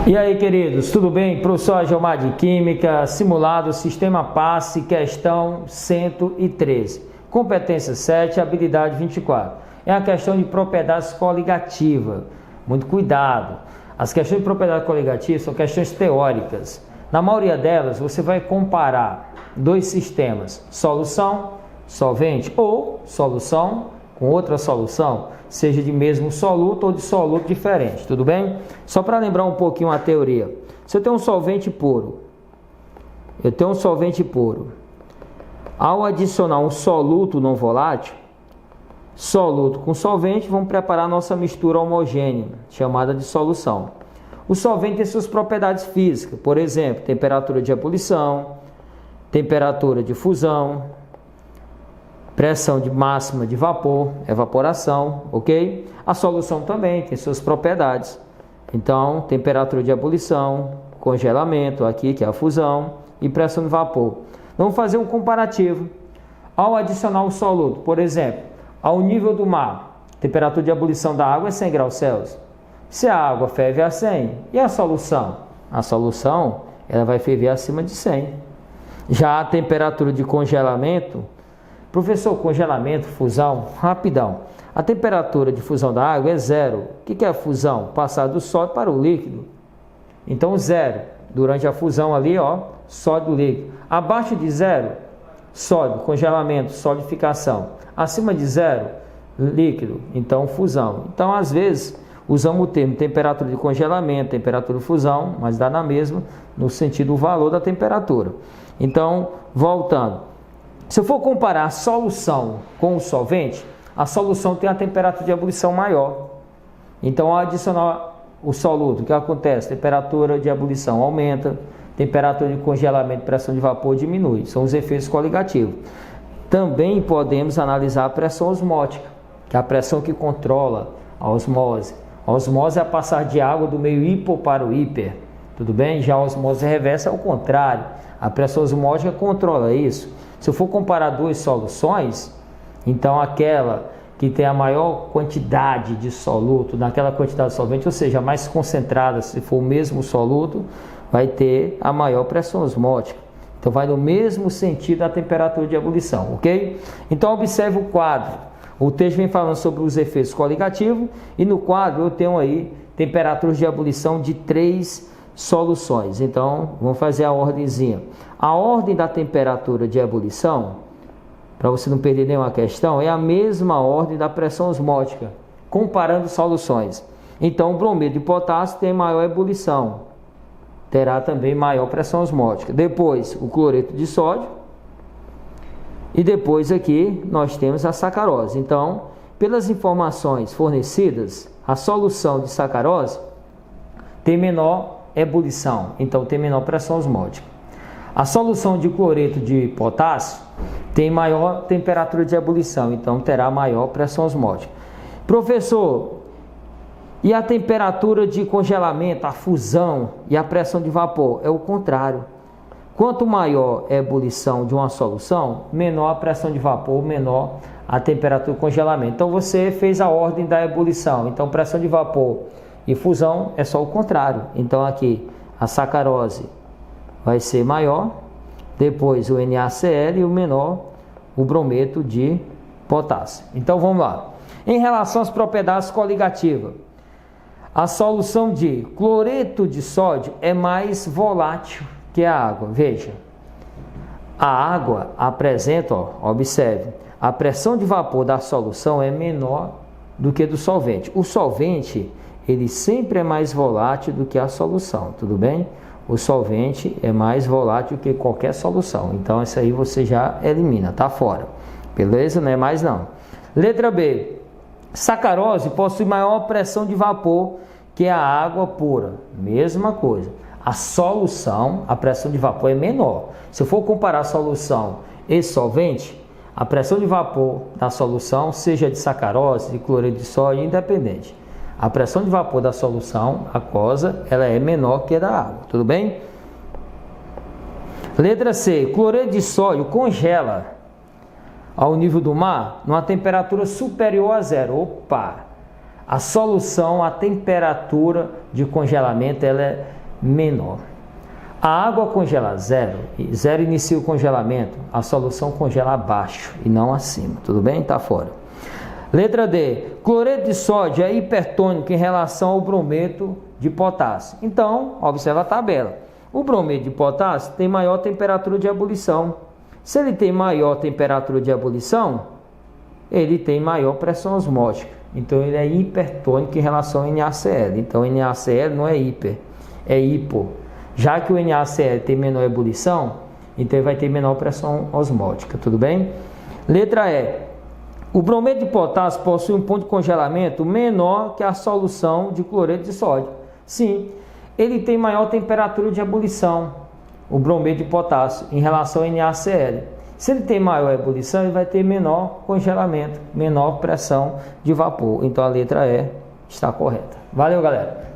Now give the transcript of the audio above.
E aí, queridos, tudo bem? Professor Agilmar de Química, simulado, sistema passe, questão 113. Competência 7, habilidade 24. É a questão de propriedades coligativas. Muito cuidado. As questões de propriedade coligativa são questões teóricas. Na maioria delas, você vai comparar dois sistemas, solução, solvente, ou solução com outra solução, seja de mesmo soluto ou de soluto diferente, tudo bem? Só para lembrar um pouquinho a teoria. Se eu tenho um solvente puro, ao adicionar um soluto não volátil, soluto com solvente, vamos preparar a nossa mistura homogênea, chamada de solução. O solvente tem suas propriedades físicas, por exemplo, temperatura de ebulição, temperatura de fusão, pressão máxima de vapor, evaporação, ok? A solução também tem suas propriedades. Então, temperatura de ebulição, congelamento, aqui que é a fusão, e pressão de vapor. Vamos fazer um comparativo. Ao adicionar um soluto, por exemplo, ao nível do mar, temperatura de ebulição da água é 100 graus Celsius. Se a água ferve a 100, e a solução? A solução, ela vai ferver acima de 100. Já a temperatura de congelamento, professor, congelamento, fusão, rapidão. A temperatura de fusão da água é zero. O que é a fusão? Passar do sólido para o líquido. Então, zero. Durante a fusão ali, ó, sólido, líquido. Abaixo de zero, sólido, congelamento, solidificação. Acima de zero, líquido. Então, fusão. Então, às vezes, usamos o termo temperatura de congelamento, temperatura de fusão, mas dá na mesma, no sentido do valor da temperatura. Então, voltando. Se eu for comparar a solução com o solvente, a solução tem a temperatura de ebulição maior. Então, ao adicionar o soluto, o que acontece? Temperatura de ebulição aumenta, temperatura de congelamento e pressão de vapor diminui. São os efeitos coligativos. Também podemos analisar a pressão osmótica, que é a pressão que controla a osmose. A osmose é a passar de água do meio hipo para o hiper. Tudo bem? Já a osmose reversa é o contrário. A pressão osmótica controla isso. Se eu for comparar duas soluções, então aquela que tem a maior quantidade de soluto, naquela quantidade de solvente, ou seja, a mais concentrada, se for o mesmo soluto, vai ter a maior pressão osmótica. Então vai no mesmo sentido da temperatura de ebulição, ok? Então observe o quadro. O texto vem falando sobre os efeitos coligativos e no quadro eu tenho aí temperaturas de ebulição de 3 soluções. Então vamos fazer a ordemzinha. A ordem da temperatura de ebulição, para você não perder nenhuma questão, é a mesma ordem da pressão osmótica, comparando soluções. Então o brometo de potássio tem maior ebulição, terá também maior pressão osmótica. Depois o cloreto de sódio e depois aqui nós temos a sacarose. Então, pelas informações fornecidas, a solução de sacarose tem menor ebulição, então tem menor pressão osmótica. A solução de cloreto de potássio tem maior temperatura de ebulição, então terá maior pressão osmótica. Professor, e a temperatura de congelamento, a fusão e a pressão de vapor? É o contrário. Quanto maior a ebulição de uma solução, menor a pressão de vapor, menor a temperatura de congelamento. Então você fez a ordem da ebulição, então pressão de vapor e fusão é só o contrário. Então aqui a sacarose vai ser maior, depois o NaCl e o menor, o brometo de potássio. Então vamos lá. Em relação às propriedades coligativas, a solução de cloreto de sódio é mais volátil que a água. Veja, a água apresenta, observe, a pressão de vapor da solução é menor do que do solvente. O solvente, ele sempre é mais volátil do que a solução, tudo bem? O solvente é mais volátil que qualquer solução. Então, isso aí você já elimina, tá fora. Beleza? Não é mais não. Letra B. Sacarose possui maior pressão de vapor que a água pura. Mesma coisa. A solução, a pressão de vapor é menor. Se eu for comparar a solução e solvente, a pressão de vapor da solução, seja de sacarose, de cloreto de sódio, independente. A pressão de vapor da solução aquosa, ela é menor que a da água, tudo bem? Letra C. Cloreto de sódio congela ao nível do mar numa temperatura superior a zero. Opa! a solução, a temperatura de congelamento ela é menor. A água congela zero, zero inicia o congelamento, a solução congela abaixo e não acima, tudo bem? Tá fora. Letra D, cloreto de sódio é hipertônico em relação ao brometo de potássio. Então, observa a tabela. O brometo de potássio tem maior temperatura de ebulição. Se ele tem maior temperatura de ebulição, ele tem maior pressão osmótica. Então, ele é hipertônico em relação ao NaCl. Então, o NaCl não é hiper, é hipo. Já que o NaCl tem menor ebulição, então ele vai ter menor pressão osmótica, tudo bem? Letra E. O brometo de potássio possui um ponto de congelamento menor que a solução de cloreto de sódio. Sim, ele tem maior temperatura de ebulição, o brometo de potássio, em relação ao NaCl. Se ele tem maior ebulição, ele vai ter menor congelamento, menor pressão de vapor. Então a letra E está correta. Valeu, galera!